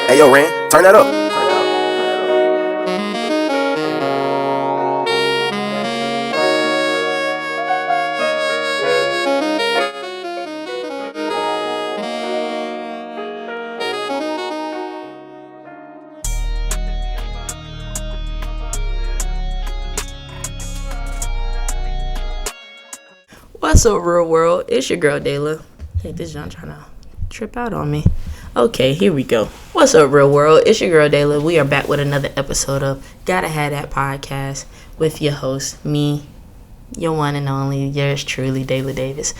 Hey, yo, Ran, turn that up. What's up, real world? It's your girl, Dayla. Hey, this John trying to trip out on me. Okay, here we go. What's up, real world? It's your girl, Dayla. We are back with another episode of Gotta Have That Podcast with your host, me, your one and only, yours truly, Dayla Davis.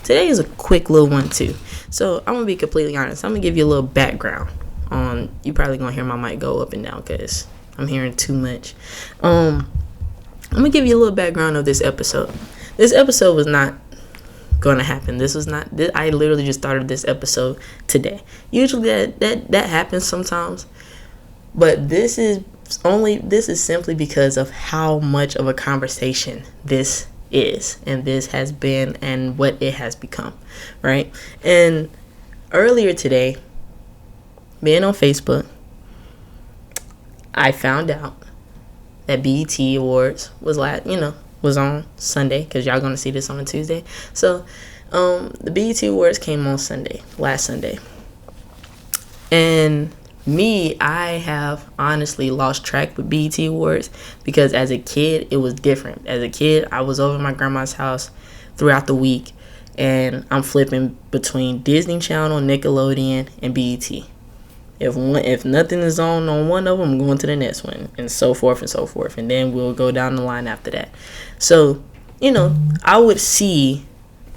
Today is a quick little one, too. So, I'm going to be completely honest. I'm going to give you a little background on, you probably going to hear my mic go up and down because I'm hearing too much. I'm going to give you a little background of this episode. This episode was not going to happen. I literally just started this episode today. Usually that happens sometimes. But this is simply because of how much of a conversation this is and this has been and what it has become, right? And earlier today, being on Facebook, I found out that BET Awards was on Sunday, because y'all gonna see this on a Tuesday. So the BET Awards came on last Sunday, and I have honestly lost track with BET Awards because as a kid it was different. As a kid, I was over at my grandma's house throughout the week, and I'm flipping between Disney Channel, Nickelodeon, and BET. If nothing is on one of them, I'm going to the next one, and so forth and so forth, and then we'll go down the line after that. So, I would see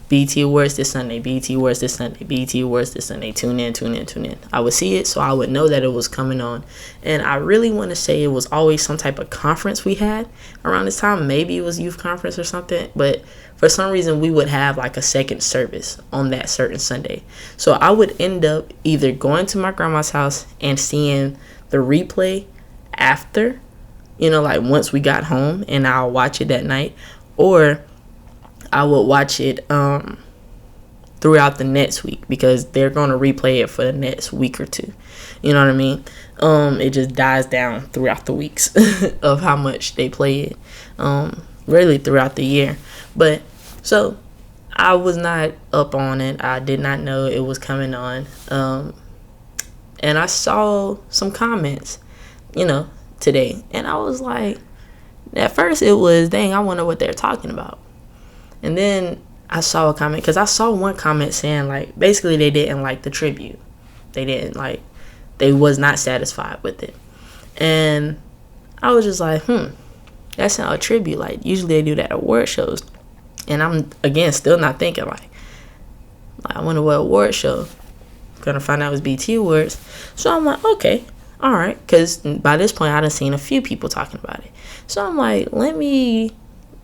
BET Awards this Sunday, BET Awards this Sunday, BET Awards this Sunday, tune in. I would see it, so I would know that it was coming on, and I really want to say it was always some type of conference we had around this time. Maybe it was youth conference or something, but for some reason we would have like a second service on that certain Sunday. So I would end up either going to my grandma's house and seeing the replay after, once we got home, and I'll watch it that night, or I would watch it throughout the next week because they're going to replay it for the next week or two. You know what I mean? It just dies down throughout the weeks of how much they play it, really throughout the year. But so I was not up on it. I did not know it was coming on. And I saw some comments, today. And I was like, at first it was, dang, I wonder what they're talking about. And then I saw a comment, because I saw one comment saying, like, basically they didn't like the tribute. They was not satisfied with it. And I was just like, that's not a tribute. Like, usually they do that at award shows. And I'm, again, still not thinking, like I wonder what award show. Gonna find out it was BET Awards. So I'm like, okay, all right. Because by this point, I done seen a few people talking about it. So I'm like, let me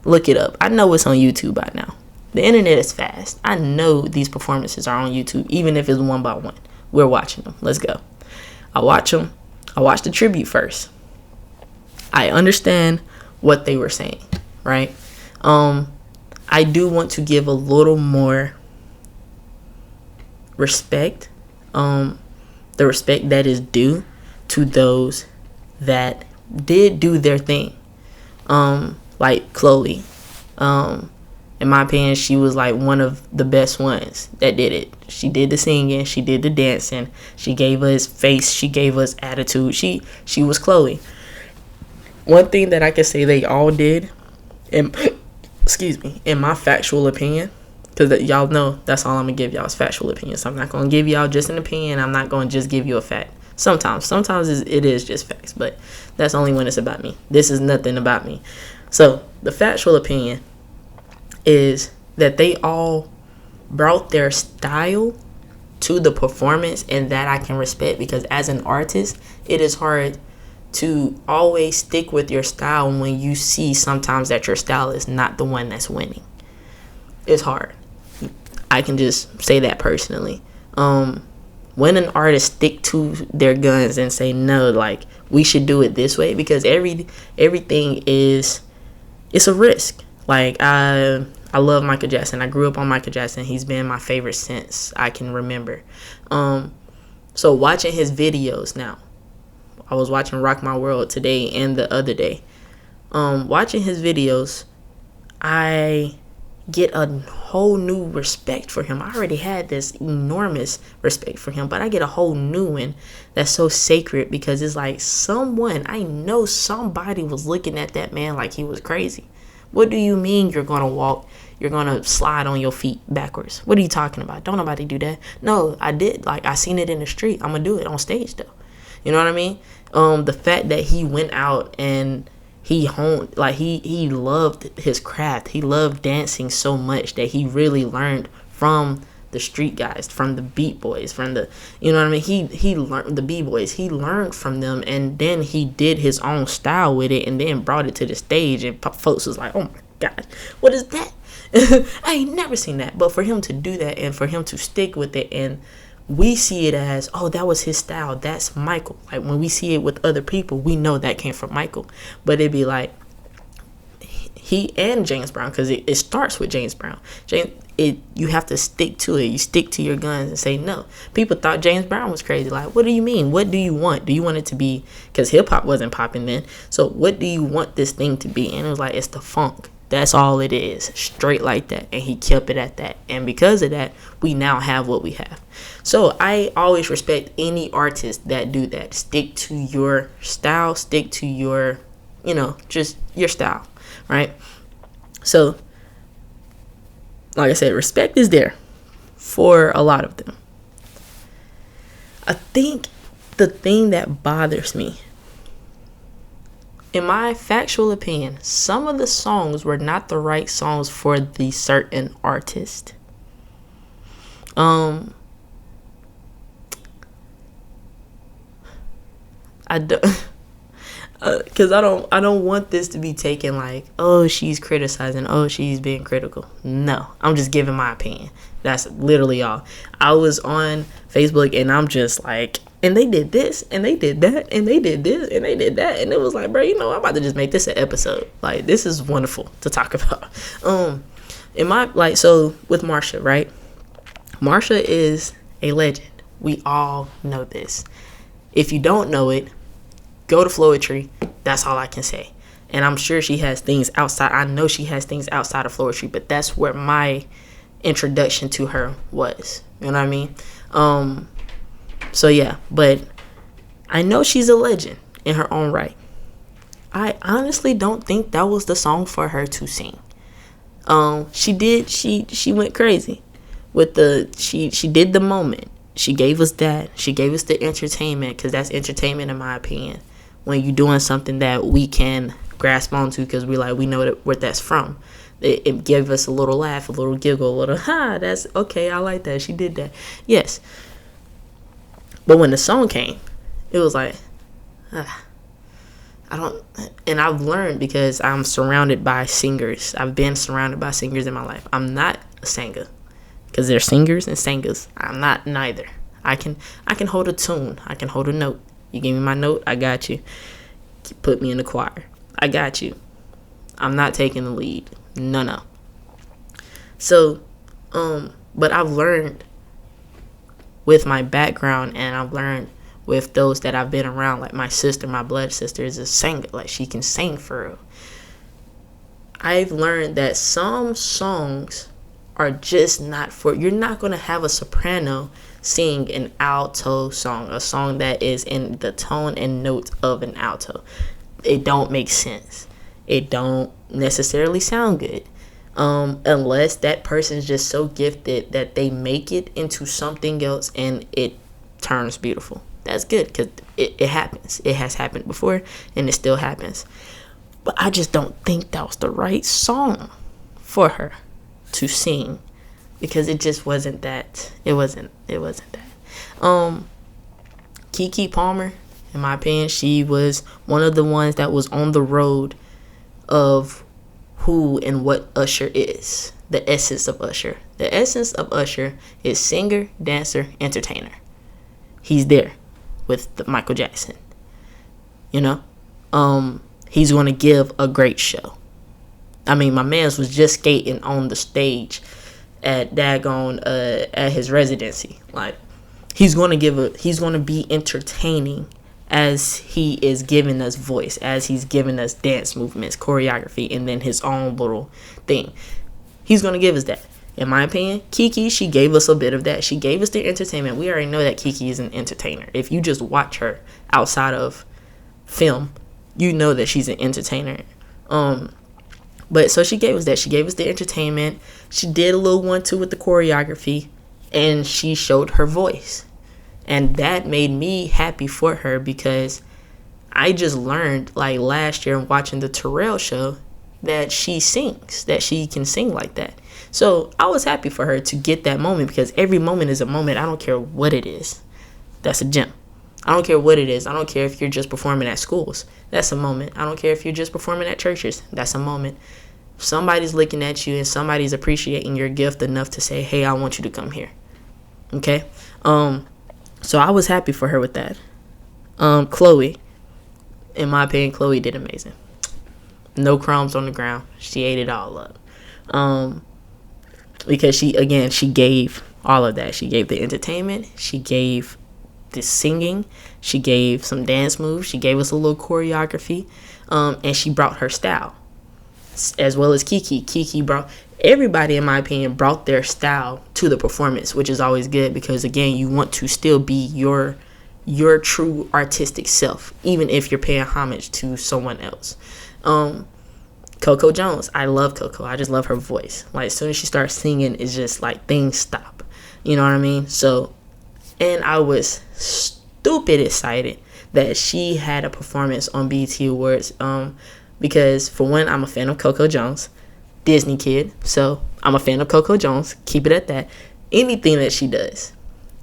look it up. I know it's on YouTube by now. The internet is fast. I know these performances are on YouTube, even if it's one by one. We're watching them. Let's go. I watch them. I watch the tribute first. I understand what they were saying, right? I do want to give a little more respect, the respect that is due to those that did do their thing. Like Chloe. In my opinion, she was like one of the best ones that did it. She did the singing, she did the dancing, she gave us face, she gave us attitude. She was Chloe. One thing that I can say they all did, in my factual opinion, because y'all know that's all I'm gonna give y'all is factual opinions. So I'm not gonna give y'all just an opinion. I'm not gonna just give you a fact. Sometimes it is just facts, but that's only when it's about me. This is nothing about me. So the factual opinion is that they all brought their style to the performance, and that I can respect, because as an artist, it is hard to always stick with your style when you see sometimes that your style is not the one that's winning. It's hard. I can just say that personally. When an artist stick to their guns and say, no, like, we should do it this way, because everything is, it's a risk. Like, I love Michael Jackson. I grew up on Michael Jackson. He's been my favorite since I can remember. So watching his videos now, I was watching Rock My World today and the other day. Watching his videos, I get a whole new respect for him. I already had this enormous respect for him, but I get a whole new one that's so sacred, because it's like I know somebody was looking at that man like he was crazy. What do you mean you're gonna slide on your feet backwards? What are you talking about? Don't nobody do that. No, I did. Like, I seen it in the street. I'm gonna do it on stage though. You know what I mean? The fact that he went out and he honed, like, he loved his craft. He loved dancing so much that he really learned from the street guys, from the beat boys, from the, you know what I mean? He learned the b-boys. He learned from them, and then he did his own style with it, and then brought it to the stage, and folks was like, oh my God, what is that? I ain't never seen that. But for him to do that, and for him to stick with it, and we see it as, oh, that was his style, that's Michael. Like, when we see it with other people, we know that came from Michael. But it'd be like, he and James Brown, because it starts with James Brown. You have to stick to it. You stick to your guns and say no. People thought James Brown was crazy. Like, what do you mean? What do you want? Do you want it to be, because hip-hop wasn't popping then, so what do you want this thing to be? And it was like, it's the funk. That's all it is, straight like that. And he kept it at that. And because of that, we now have what we have. So I always respect any artist that do that. Stick to your style, stick to your, just your style, right? So, like I said, respect is there for a lot of them. I think the thing that bothers me, in my factual opinion, some of the songs were not the right songs for the certain artist. I don't, because I don't want this to be taken like, oh, she's criticizing, oh, she's being critical. No, I'm just giving my opinion. That's literally all. I was on Facebook and I'm just like, and they did this, and they did that, and they did this, and they did that, and it was like, bro, I'm about to just make this an episode. Like, this is wonderful to talk about. So with Marsha, right? Marsha is a legend. We all know this. If you don't know it, go to Floetry. That's all I can say. And I'm sure she has things outside. I know she has things outside of Floetry, but that's where my introduction to her was. You know what I mean? So yeah, but I know she's a legend in her own right. I honestly don't think that was the song for her to sing. She went crazy with she did the moment. She gave us that. She gave us the entertainment, because that's entertainment in my opinion. When you're doing something that we can grasp onto, because we know where that's from. It gave us a little laugh, a little giggle, a little, that's okay, I like that. She did that. Yes. But when the song came, it was like, and I've learned, because I'm surrounded by singers. I've been surrounded by singers in my life. I'm not a singer, because there's singers and singers. I'm not neither. I can hold a tune. I can hold a note. You give me my note, I got you. Put me in the choir, I got you. I'm not taking the lead. No. So, but I've learned with my background, and I've learned with those that I've been around, like my sister, my blood sister, is a singer. Like, she can sing for real. I've learned that some songs are just not for, you're not going to have a soprano sing an alto song, a song that is in the tone and notes of an alto. It don't make sense. It don't necessarily sound good. Unless that person's just so gifted that they make it into something else and it turns beautiful. That's good, because it happens. It has happened before, and it still happens. But I just don't think that was the right song for her to sing, because it just wasn't that. It wasn't that. Keke Palmer, in my opinion, she was one of the ones that was on the road of who and what Usher is. The essence of Usher. The essence of Usher is singer, dancer, entertainer. He's there with Michael Jackson. He's going to give a great show. I mean, my man's was just skating on the stage at at his residency. Like, he's going to be entertaining as he is giving us voice, as he's giving us dance movements, choreography, and then his own little thing. He's going to give us that. In my opinion, Kiki, she gave us a bit of that. She gave us the entertainment. We already know that Kiki is an entertainer. If you just watch her outside of film, you know that she's an entertainer. But so she gave us that. She gave us the entertainment. She did a little 1-2 with the choreography, and she showed her voice. And that made me happy for her, because I just learned, like, last year watching the Terrell show, that she sings, that she can sing like that. So I was happy for her to get that moment, because every moment is a moment. I don't care what it is. That's a gem. I don't care what it is. I don't care if you're just performing at schools. That's a moment. I don't care if you're just performing at churches. That's a moment. Somebody's looking at you and somebody's appreciating your gift enough to say, hey, I want you to come here. Okay? So I was happy for her with that. Chloe, in my opinion, Chloe did amazing. No crumbs on the ground. She ate it all up. Because she gave all of that. She gave the entertainment. She gave the singing. She gave some dance moves. She gave us a little choreography. And she brought her style. As well as Kiki. Everybody, in my opinion, brought their style to the performance, which is always good, because, again, you want to still be your true artistic self, even if you're paying homage to someone else. Coco Jones, I love Coco. I just love her voice. Like, as soon as she starts singing, it's just like things stop. You know what I mean? So, and I was stupid excited that she had a performance on BET Awards. Because, for one, I'm a fan of Coco Jones, Disney kid. So I'm a fan of Coco Jones. Keep it at that. Anything that she does,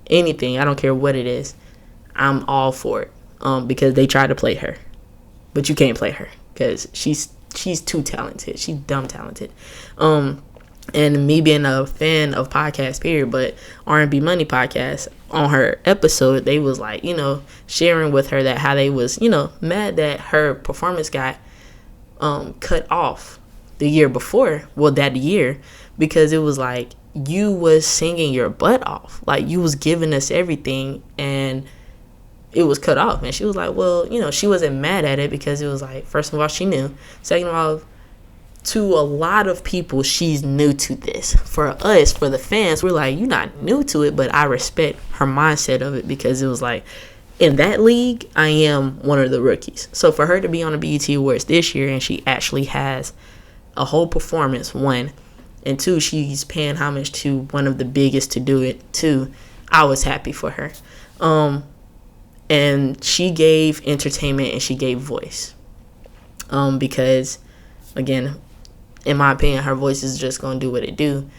anything, I don't care what it is, I'm all for it. Because they try to play her, but you can't play her, because she's too talented. She's dumb talented. And me being a fan of podcasts, period, but R&B Money podcast, on her episode, they was like, sharing with her that how they was, mad that her performance got cut off the year before, that year, because it was like, you was singing your butt off. Like, you was giving us everything, and it was cut off. And she was like, well, she wasn't mad at it, because it was like, first of all, she knew. Second of all, to a lot of people, she's new to this. For us, for the fans, we're like, you're not new to it, but I respect her mindset of it, because it was like, in that league, I am one of the rookies. So for her to be on the BET Awards this year, and she actually has a whole performance, one, and two, she's paying homage to one of the biggest to do it, too, I was happy for her. And she gave entertainment, and she gave voice. Because, again, in my opinion, her voice is just going to do what it do.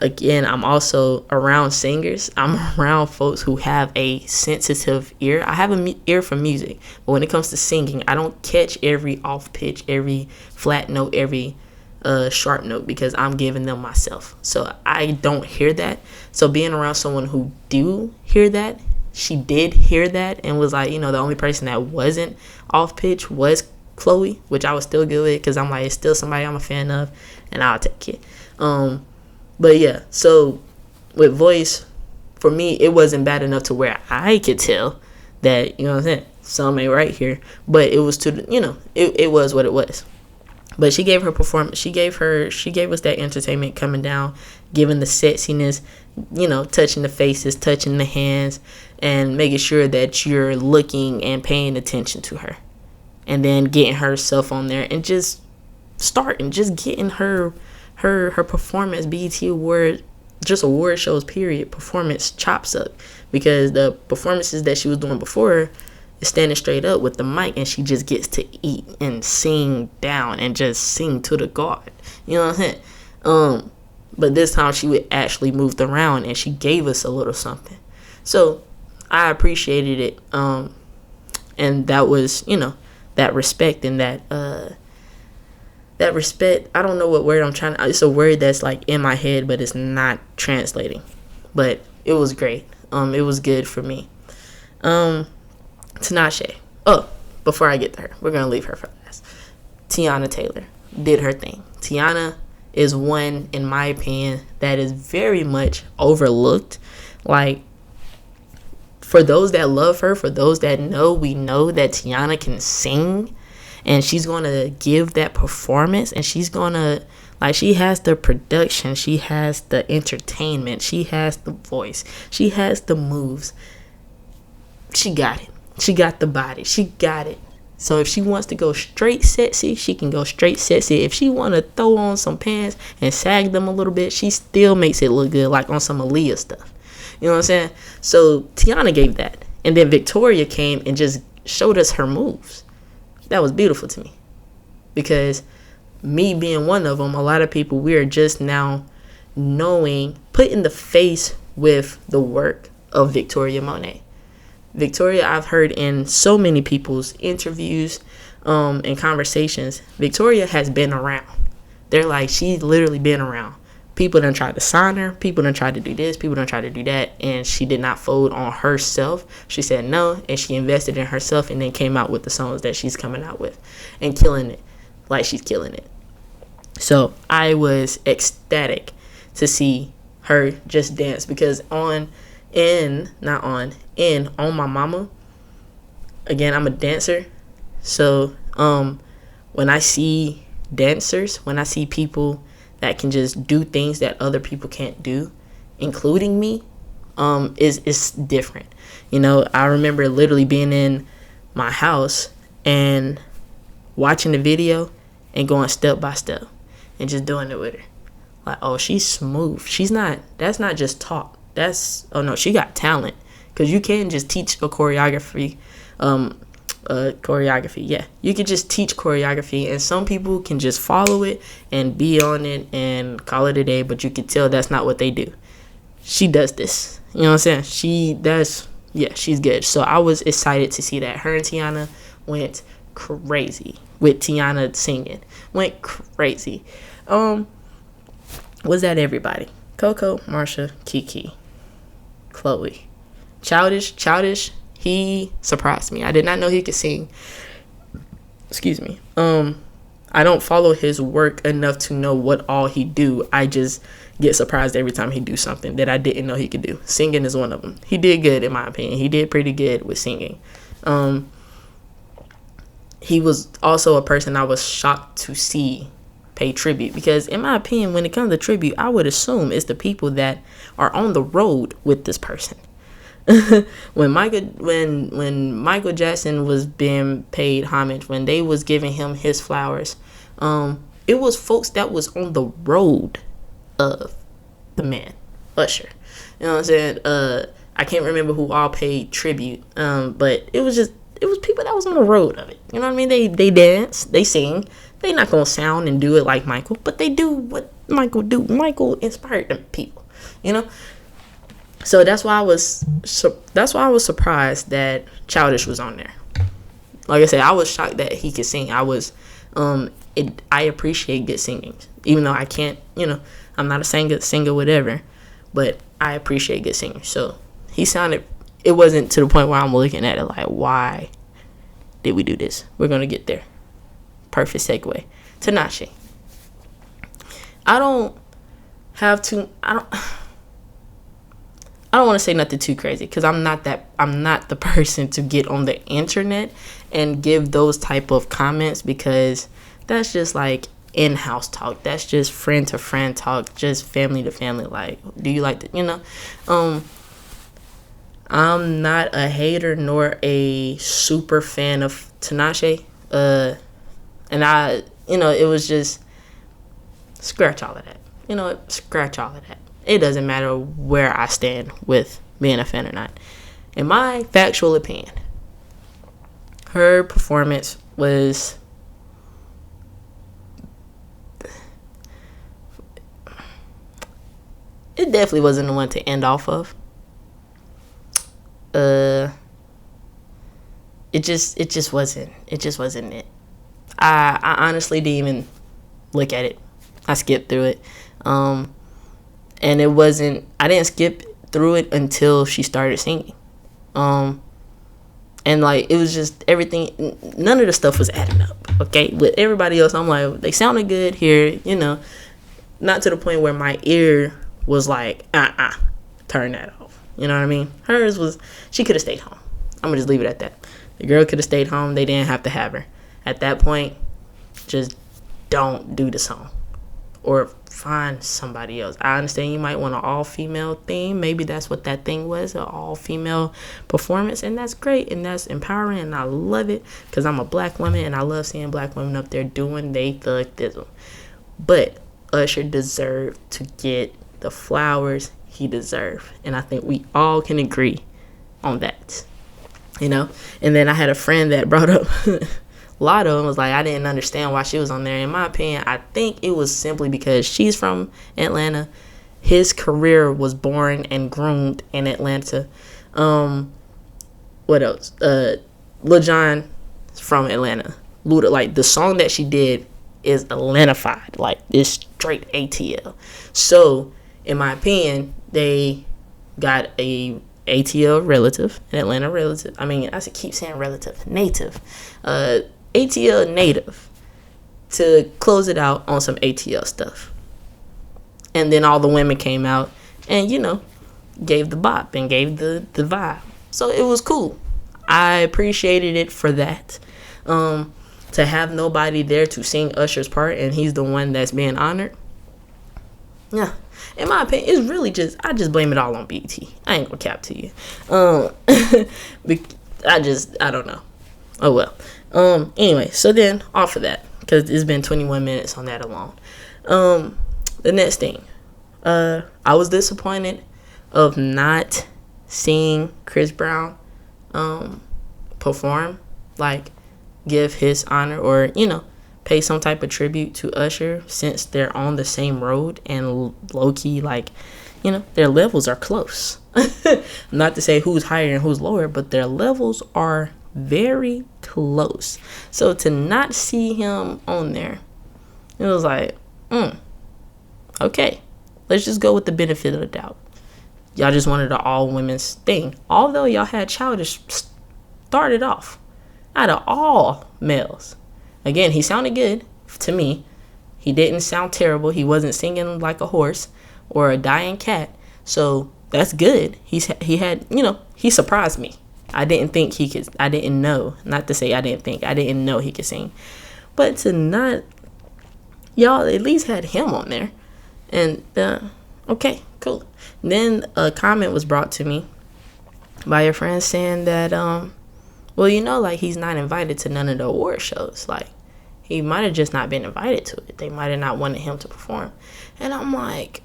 Again, I'm also around singers. I'm around folks who have a sensitive ear. I have an ear for music, but when it comes to singing, I don't catch every off pitch, every flat note, every sharp note, because I'm giving them myself. So I don't hear that. So being around someone who do hear that, she did hear that, and was like, the only person that wasn't off pitch was Chloe, which I was still good with, because I'm like, it's still somebody I'm a fan of, and I'll take it. But yeah, so with voice, for me, it wasn't bad enough to where I could tell that, what I'm saying, some ain't right here. But it was it was what it was. But she gave her performance. She gave us that entertainment coming down, giving the sexiness, touching the faces, touching the hands, and making sure that you're looking and paying attention to her. And then getting herself on there and just starting, just getting her performance, BET Award, just award shows, period, performance chops up. Because the performances that she was doing before is standing straight up with the mic, and she just gets to eat and sing down and just sing to the God. You know what I'm saying? But this time she would actually moved around, and she gave us a little something. So I appreciated it. And that was, that respect, and that respect, I don't know what word it's a word that's like in my head, but it's not translating. But it was great. It was good for me. Tinashe. Oh, before I get to her, we're going to leave her for last. Tiana Taylor did her thing. Tiana is one, in my opinion, that is very much overlooked. Like, for those that love her, for those that know, we know that Tiana can sing, and she's going to give that performance, and she's going to, like, she has the production, she has the entertainment, she has the voice, she has the moves. She got it. She got the body. She got it. So if she wants to go straight sexy, she can go straight sexy. If she want to throw on some pants and sag them a little bit, she still makes it look good, like on some Aaliyah stuff. You know what I'm saying? So Tiana gave that. And then Victoria came and just showed us her moves. That was beautiful to me. Because me being one of them, a lot of people, we are just now knowing, putting the face with the work of Victoria Monet. Victoria, I've heard in so many people's interviews and conversations, Victoria has been around. They're like, she's literally been around. People done tried to sign her. People done tried to do this. People done tried to do that. And she did not fold on herself. She said no, and she invested in herself and then came out with the songs that she's coming out with and killing it like she's killing it. So I was ecstatic to see her just dance, because on My Mama, again, I'm a dancer. So when I see dancers, when I see people that can just do things that other people can't do, including me, it's different. You know, I remember literally being in my house and watching the video and going step by step and just doing it with her. Like, oh, she's smooth. That's not just talk. She got talent. Because you can just teach a choreography. Yeah. You can just teach choreography, and some people can just follow it and be on it and call it a day, but you can tell that's not what they do. She does this. You know what I'm saying? She's good. So I was excited to see that. Her and Tiana went crazy with Tiana singing. Went crazy. Was that everybody? Coco, Marsha, Kiki, Chloe. Childish, he surprised me. I did not know he could sing. Excuse me. I don't follow his work enough to know what all he do. I just get surprised every time he do something that I didn't know he could do. Singing is one of them. He did good, in my opinion. He did pretty good with singing. He was also a person I was shocked to see pay tribute, because in my opinion, when it comes to tribute, I would assume it's the people that are on the road with this person. when Michael Jackson was being paid homage, when they was giving him his flowers, it was folks that was on the road of the man, Usher. You know what I'm saying? I can't remember who all paid tribute, but it was people that was on the road of it. You know what I mean? They dance, they sing. They not gonna sound and do it like Michael, but they do what Michael do. Michael inspired them people, you know. So that's why I was surprised that Childish was on there. Like I said, I was shocked that he could sing. I appreciate good singing, even though I can't. You know, I'm not a singer, whatever. But I appreciate good singing. So he sounded. It wasn't to the point where I'm looking at it like, why did we do this? We're gonna get there. Perfect segue. Tinashe. I don't want to say nothing too crazy, because I'm not the person to get on the internet and give those type of comments, because that's just like in-house talk. That's just friend to friend talk, just family to family. Like, do you like the, I'm not a hater nor a super fan of Tinashe. And it was just scratch all of that. Scratch all of that. It doesn't matter where I stand with being a fan or not. In my factual opinion, her performance was it definitely wasn't the one to end off of. It just wasn't it. I honestly didn't even look at it. I skipped through it. And I didn't skip through it until she started singing. And like, it was just everything, none of the stuff was adding up, okay? With everybody else, I'm like, they sounded good here, not to the point where my ear was like, turn that off. You know what I mean? Hers was, she could have stayed home. I'm going to just leave it at that. The girl could have stayed home. They didn't have to have her. At that point, just don't do the song. Or find somebody else. I understand you might want an all-female theme. Maybe that's what that thing was, an all-female performance. And that's great. And that's empowering. And I love it. Because I'm a black woman. And I love seeing black women up there doing they thug-thism. But Usher deserved to get the flowers he deserved. And I think we all can agree on that. You know? And then I had a friend that brought up Lotto and was like, I didn't understand why she was on there. In my opinion, I think it was simply because she's from Atlanta. His career was born and groomed in Atlanta. What else? Lil Jon is from Atlanta. Luda, like, the song that she did is Atlantified. Like, it's straight ATL. So, in my opinion, they got a ATL relative, an Atlanta relative. I mean, I keep saying relative, native. ATL native to close it out on some ATL stuff. And then all the women came out and, you know, gave the bop and gave the vibe. So it was cool. I appreciated it for that. To have nobody there to sing Usher's part and he's the one that's being honored. Yeah. In my opinion, it's really I just blame it all on BET. I ain't gonna cap to you. I don't know. Oh well. Anyway, so then off of that, because it's been 21 minutes on that alone. The next thing, I was disappointed of not seeing Chris Brown perform, like give his honor or, you know, pay some type of tribute to Usher, since they're on the same road and low-key, like, you know, their levels are close. Not to say who's higher and who's lower, but their levels are very close. So to not see him on there, it was like, okay, let's just go with the benefit of the doubt. Y'all just wanted an all women's thing, although y'all had Childish started off out of all males. Again, he sounded good to me. He didn't sound terrible. He wasn't singing like a horse or a dying cat. So that's good. He had, you know, he surprised me. I didn't think he could. I didn't know. Not to say I didn't think. I didn't know he could sing. But to not, y'all at least had him on there. And, okay, cool. Then a comment was brought to me by a friend saying that, well, you know, like, he's not invited to none of the award shows. Like, he might have just not been invited to it. They might have not wanted him to perform. And I'm like,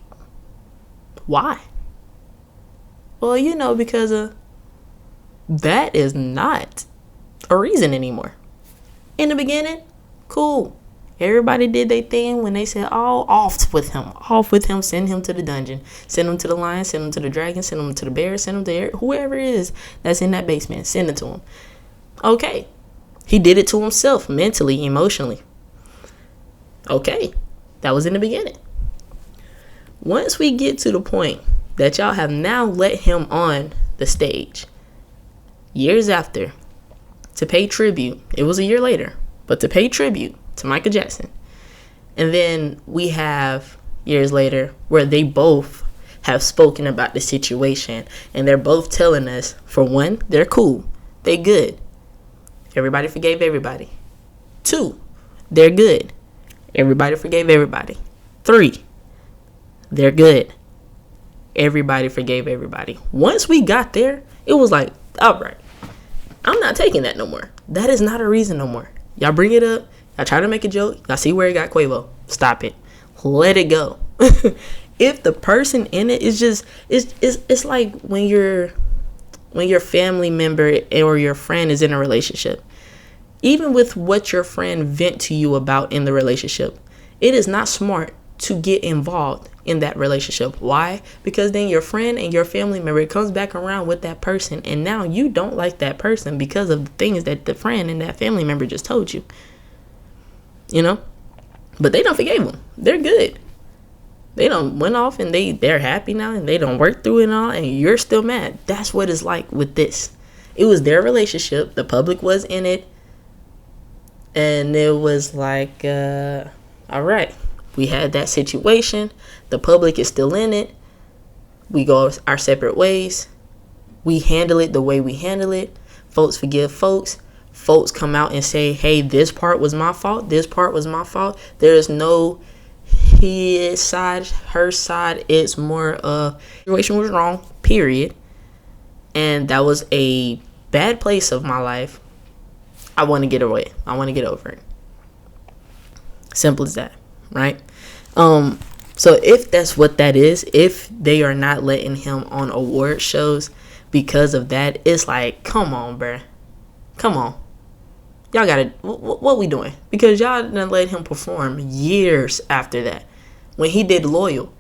why? Well, you know, because that is not a reason anymore. In the beginning, cool. Everybody did their thing when they said, oh, off with him, send him to the dungeon, send him to the lion, send him to the dragon, send him to the bear, send him to whoever it is that's in that basement, send it to him. Okay. He did it to himself, mentally, emotionally. Okay. That was in the beginning. Once we get to the point that y'all have now let him on the stage, years after, to pay tribute, it was a year later, but to pay tribute to Michael Jackson. And then we have years later where they both have spoken about the situation, and they're both telling us, for one, they're cool, they good, everybody forgave everybody. 2, they're good, everybody forgave everybody. 3, they're good, everybody forgave everybody. Once we got there, it was like, all right, I'm not taking that no more. That is not a reason no more. Y'all bring it up, y'all try to make a joke, y'all see where it got Quavo. Stop it. Let it go. If the person in it is just, it's like when your family member or your friend is in a relationship. Even with what your friend vent to you about in the relationship, it is not smart to get involved in that relationship. Why? Because then your friend and your family member comes back around with that person, and now you don't like that person because of the things that the friend and that family member just told you. You know? But they don't forgave them. They're good. They don't went off and they're happy now, and they don't work through it and all, and you're still mad. That's what it's like with this. It was their relationship. The public was in it. And it was like, all right, we had that situation. The public is still in it. We go our separate ways. we handle it the way we handle it. Folks forgive folks. Folks come out and say, hey, this part was my fault. This part was my fault. There is no his side, her side. It's more of situation was wrong, period. And that was a bad place of my life. I want to get away. I want to get over it. Simple as that, right? So if that's what that is, if they are not letting him on award shows because of that, it's like, come on, bruh. Come on. Y'all gotta, what we doing? Because y'all didn't let him perform years after that. When he did Loyal,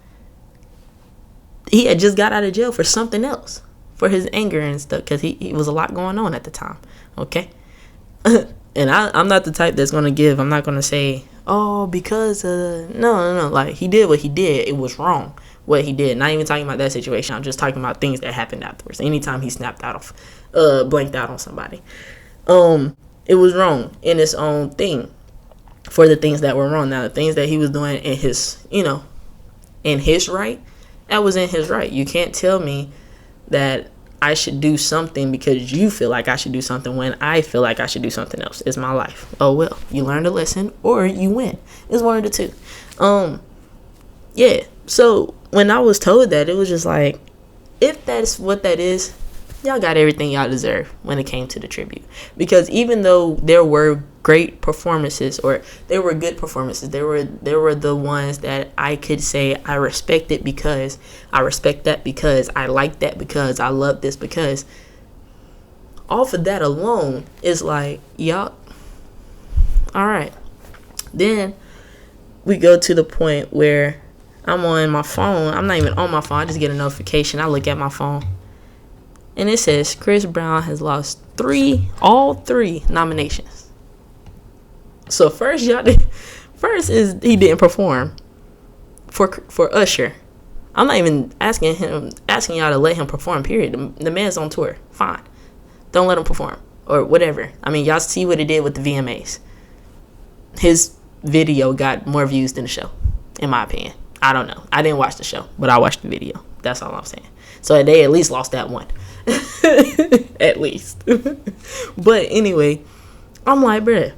he had just got out of jail for something else. For his anger and stuff. Because he was a lot going on at the time. Okay? And I'm not the type that's going to give. I'm not going to say, oh, because, no. Like, he did what he did. It was wrong what he did. Not even talking about that situation. I'm just talking about things that happened afterwards. Anytime he snapped out of, blanked out on somebody. It was wrong in its own thing for the things that were wrong. Now, the things that he was doing in his, in his right, that was in his right. You can't tell me that I should do something because you feel like I should do something when I feel like I should do something else. It's my life. Oh, well, you learned a lesson or you win. It's one of the two. Yeah. So when I was told that, it was just like, if that's what that is, y'all got everything y'all deserve when it came to the tribute. Because even though there were great performances, or there were good performances, there were the ones that I could say I respect it because I respect that, because I like that, because I love this, because off of that alone is like, y'all, all right. Then we go to the point where I'm on my phone. I'm not even on my phone. I just get a notification. I look at my phone. And it says Chris Brown has lost all three nominations. So first is he didn't perform for Usher. I'm not even asking y'all to let him perform, period. The man's on tour. Fine. Don't let him perform. Or whatever. I mean, y'all see what it did with the VMAs. His video got more views than the show, in my opinion. I don't know. I didn't watch the show, but I watched the video. That's all I'm saying. So they at least lost that one. At least. But anyway, I'm like, bruh,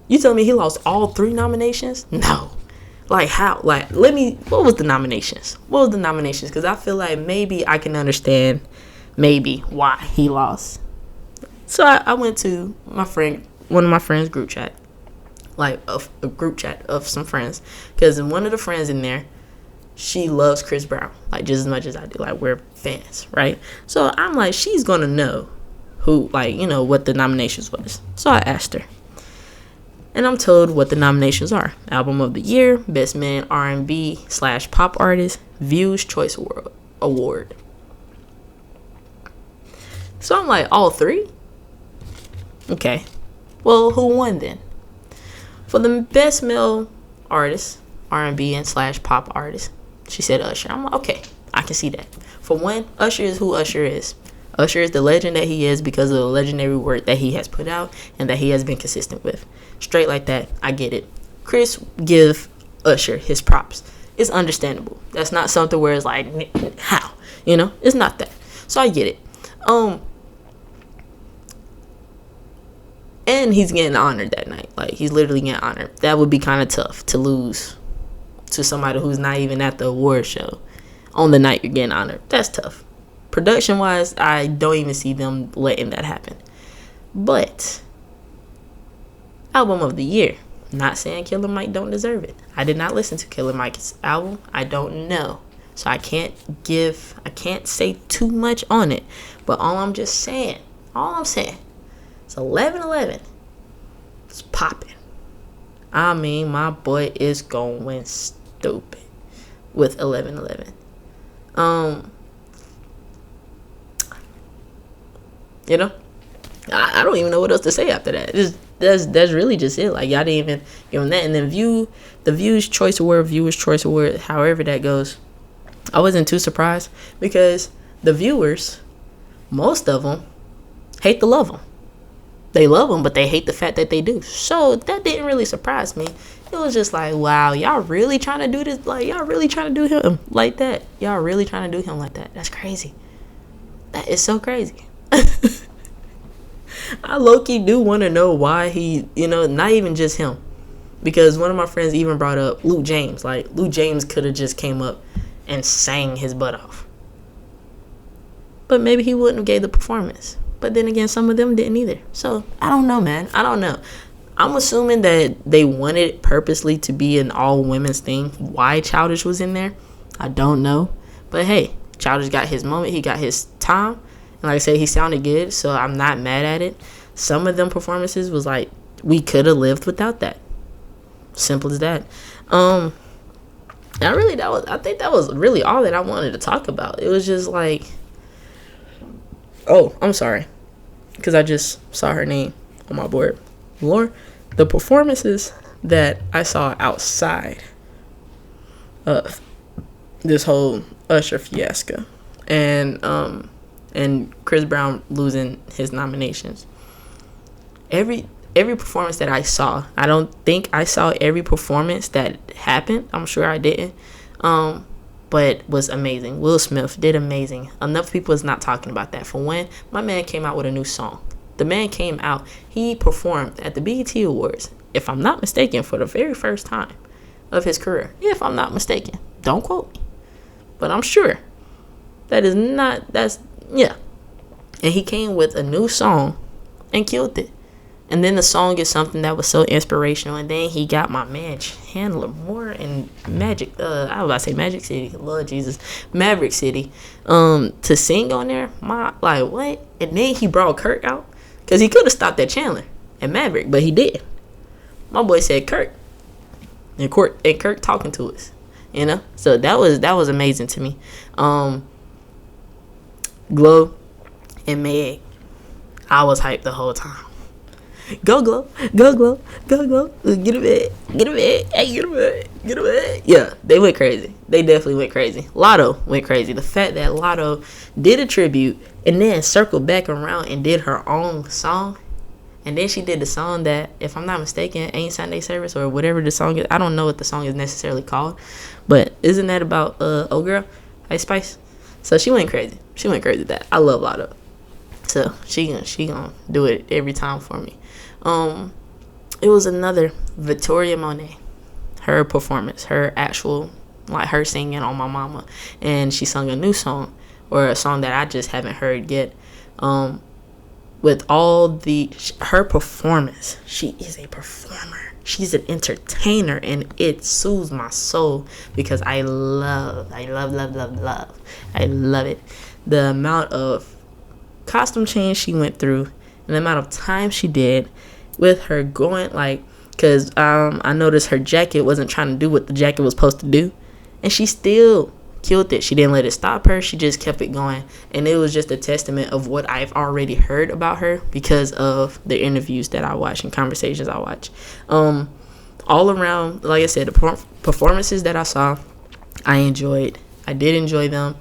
you tell me he lost all three nominations? No. Like, how? Like, what was the nominations? Because I feel like maybe I can understand maybe why he lost. So I went to one of my friends' group chat. Like, a group chat of some friends. Because one of the friends in there, she loves Chris Brown, like, just as much as I do. Like, we're fans, right? So I'm like, she's gonna know who, like, what the nominations was. So I asked her, and I'm told what the nominations are: Album of the Year, Best Man R&B/Pop Artist, Views Choice Award. So I'm like, all three? Okay. Well, who won then? For the Best Male Artist, R&B and/Pop Artist, she said Usher. I'm like, okay, I can see that. For one, Usher is who Usher is. Usher is the legend that he is because of the legendary work that he has put out and that he has been consistent with. Straight like that, I get it. Chris, give Usher his props. It's understandable. That's not something where it's like, how? It's not that. So I get it. And he's getting honored that night. Like, he's literally getting honored. That would be kind of tough to lose to somebody who's not even at the award show on the night you're getting honored. That's tough. Production wise, I don't even see them letting that happen. But Album of the Year, not saying Killer Mike don't deserve it. I did not listen to Killer Mike's album. I don't know, so I can't say too much on it. But all I'm saying it's 11/11. It's popping. I mean, my boy is going stupid with 11/11. I don't even know what else to say after that. That's really just it. Like, y'all didn't even give him that. And then the Viewers Choice Award, however that goes, I wasn't too surprised because the viewers, most of them, hate to love them. They love him, but they hate the fact that they do. So that didn't really surprise me. It was just like, wow, y'all really trying to do this? Like, y'all really trying to do him like that? Y'all really trying to do him like that? That's crazy. That is so crazy. I low-key do want to know why he, not even just him. Because one of my friends even brought up Luke James. Like, Luke James could have just came up and sang his butt off. But maybe he wouldn't have gave the performance. But then again, some of them didn't either. So, I don't know, man. I don't know. I'm assuming that they wanted it purposely to be an all-women's thing. Why Childish was in there, I don't know. But hey, Childish got his moment. He got his time. And like I said, he sounded good. So, I'm not mad at it. Some of them performances was like, we could have lived without that. Simple as that. I think that was really all that I wanted to talk about. It was just like, oh, I'm sorry, because I just saw her name on my board. Lauren, the performances that I saw outside of this whole Usher fiasco and Chris Brown losing his nominations. Every performance that I saw, I don't think I saw every performance that happened. I'm sure I didn't. But was amazing. Will Smith did amazing. Enough people is not talking about that. For one, my man came out with a new song. The man came out. He performed at the BET Awards, if I'm not mistaken, for the very first time of his career. If I'm not mistaken. Don't quote me. But I'm sure. Yeah. And he came with a new song and killed it. And then the song is something that was so inspirational. And then he got my man Chandler Moore and Magic. I was about to say Magic City. Lord Jesus, Maverick City. To sing on there. What? And then he brought Kirk out, because he could have stopped at Chandler and Maverick, but he did. My boy said Kirk. And Kirk talking to us. So that was amazing to me. Glow and Meg. I was hyped the whole time. Go Glow, go Glow, go Glow. Get a bed, hey, get a bed. Yeah, they went crazy. They definitely went crazy. Lotto went crazy. The fact that Lotto did a tribute and then circled back around and did her own song. And then she did the song that, if I'm not mistaken, Ain't Sunday Service or whatever the song is. I don't know what the song is necessarily called. But isn't that about old girl, Ice Spice? So she went crazy. She went crazy with that. I love Lotto. So she gonna do it every time for me. It was another Victoria Monet, her performance, her actual, like her singing on My Mama, and she sung a new song, or a song that I just haven't heard yet. With all her performance, she is a performer. She's an entertainer, and it soothes my soul because I love it. The amount of costume change she went through, and the amount of time she did with her going, because I noticed her jacket wasn't trying to do what the jacket was supposed to do, and she still killed it. She didn't let it stop her. She just kept it going, and it was just a testament of what I've already heard about her because of the interviews that I watch and conversations I watch. All around, like I said, the performances that I saw, I enjoyed. I did enjoy them.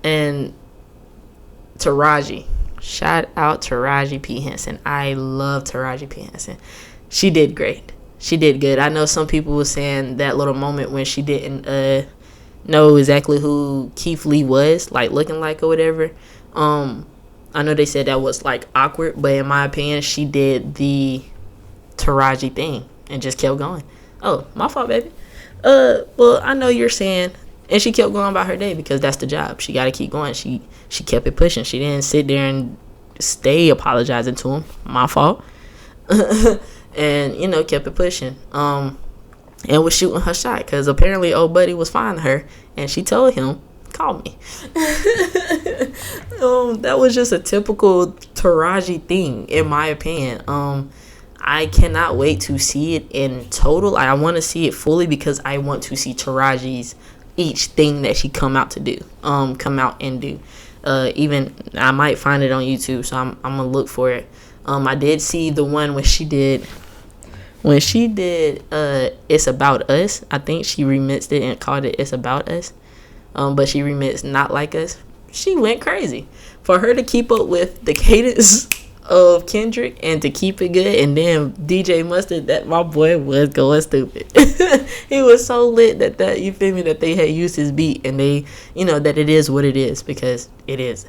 And Taraji. Shout out Taraji P. Henson. I love Taraji P. Henson. She did great. She did good. I know some people were saying that little moment when she didn't know exactly who Keith Lee was, looking like or whatever. I know they said that was awkward, but in my opinion, she did the Taraji thing and just kept going. Oh, my fault, baby. Well, I know you're saying, and she kept going about her day because that's the job. She got to keep going. She kept it pushing. She didn't sit there and stay apologizing to him. My fault. And, kept it pushing. And was shooting her shot because apparently old buddy was finding her, and she told him, call me. That was just a typical Taraji thing, in my opinion. I cannot wait to see it in total. I want to see it fully because I want to see Taraji's each thing that she come out and do. Even I might find it on YouTube, so I'm gonna look for it. I did see the one when she did It's About Us. I think she remixed it and called it It's About Us. But she remixed Not Like Us. She went crazy. For her to keep up with the cadence of Kendrick and to keep it good, and then DJ Mustard, that my boy was going stupid. He was so lit that you feel me, that they had used his beat, and they, that it is what it is, because it is.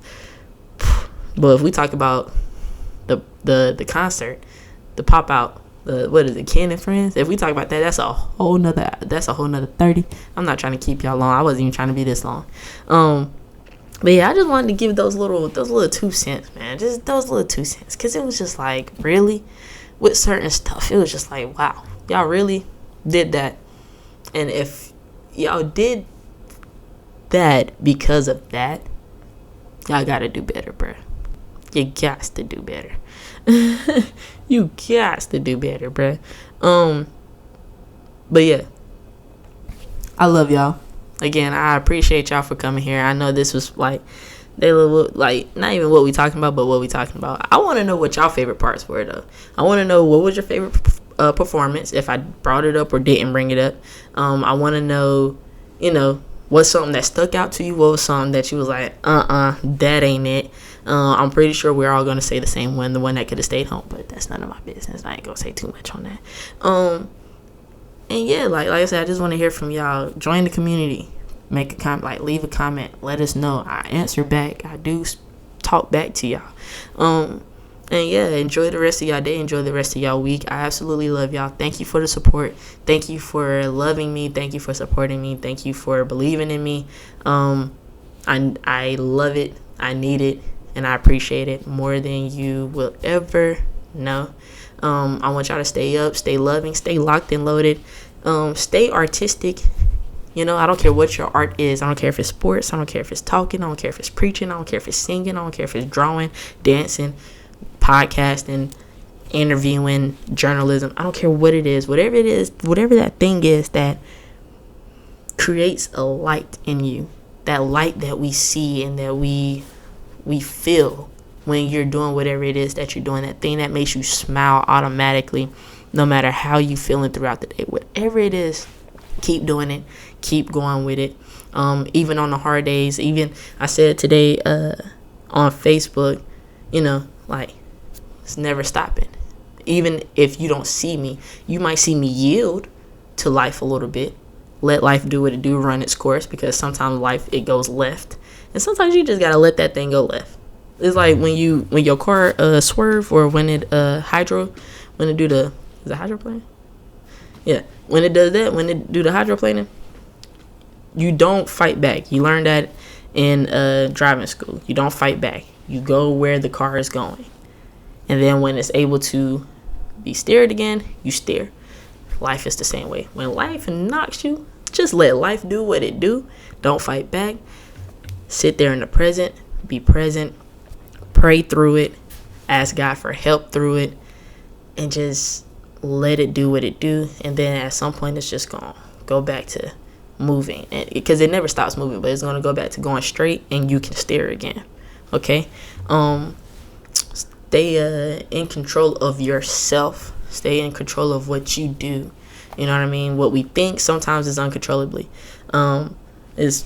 But if we talk about the concert, the pop out, what is it, Ken and Friends? If we talk about that, that's a whole nother 30. I'm not trying to keep y'all long. I wasn't even trying to be this long. But yeah, I just wanted to give those little 2 cents, man. Just those little 2 cents, because it was just like, really, with certain stuff, it was just like, wow, y'all really did that. And if y'all did that because of that, y'all gotta do better, bruh. You got to do better. You got to do better, bruh. But yeah, I love y'all. Again, I appreciate y'all for coming here. I know this was like, not even what we talking about, but what we talking about. I want to know what y'all favorite parts were, though. I want to know, what was your favorite performance, if I brought it up or didn't bring it up. I want to know, what's something that stuck out to you? What was something that you was like, that ain't it? I'm pretty sure we're all going to say the same one, the one that could have stayed home, but that's none of my business. I ain't going to say too much on that. And yeah, like I said, I just want to hear from y'all. Join the community. Make a comment, leave a comment. Let us know. I answer back. I do talk back to y'all. And yeah, enjoy the rest of y'all day. Enjoy the rest of y'all week. I absolutely love y'all. Thank you for the support. Thank you for loving me. Thank you for supporting me. Thank you for believing in me. I love it. I need it. And I appreciate it more than you will ever know. I want y'all to stay up, stay loving, stay locked and loaded. Stay artistic. I don't care what your art is. I don't care if it's sports. I don't care if it's talking. I don't care if it's preaching. I don't care if it's singing. I don't care if it's drawing, dancing, podcasting, interviewing, journalism. I don't care what it is. Whatever it is, whatever that thing is that creates a light in you. That light that we see and that we feel when you're doing whatever it is that you're doing. That thing that makes you smile automatically, no matter how you feeling throughout the day. Whatever it is, keep doing it. Keep going with it. Even on the hard days. Even I said today on Facebook, it's never stopping. Even if you don't see me, you might see me yield to life a little bit. Let life do what it do, run its course, because sometimes life, it goes left. And sometimes you just gotta let that thing go left. It's like when your car swerve, or when it do the, is it hydroplane? Yeah, when it does that, when it do the hydroplaning, you don't fight back. You learn that in driving school. You don't fight back. You go where the car is going. And then when it's able to be steered again, you steer. Life is the same way. When life knocks you, just let life do what it do. Don't fight back. Sit there in the present. Be present. Pray through it. Ask God for help through it. And just let it do what it do. And then at some point, it's just going to go back to moving. Because it never stops moving, but it's going to go back to going straight, and you can steer again. Okay? Stay in control of yourself. Stay in control of what you do. You know what I mean? What we think sometimes is uncontrollably. Is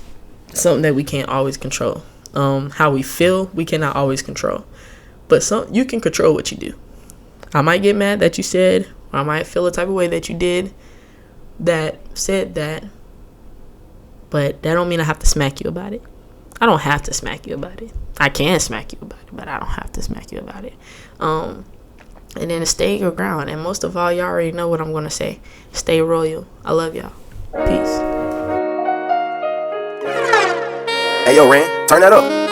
something that we can't always control. How we feel, we cannot always control. But you can control what you do. I might get mad that you said, or I might feel a type of way that you did that said that. But that don't mean I have to smack you about it. I don't have to smack you about it. I can smack you about it, but I don't have to smack you about it. And then stay your ground. And most of all, y'all already know what I'm going to say. Stay royal. I love y'all. Peace. Hey, yo, Ren, turn that up.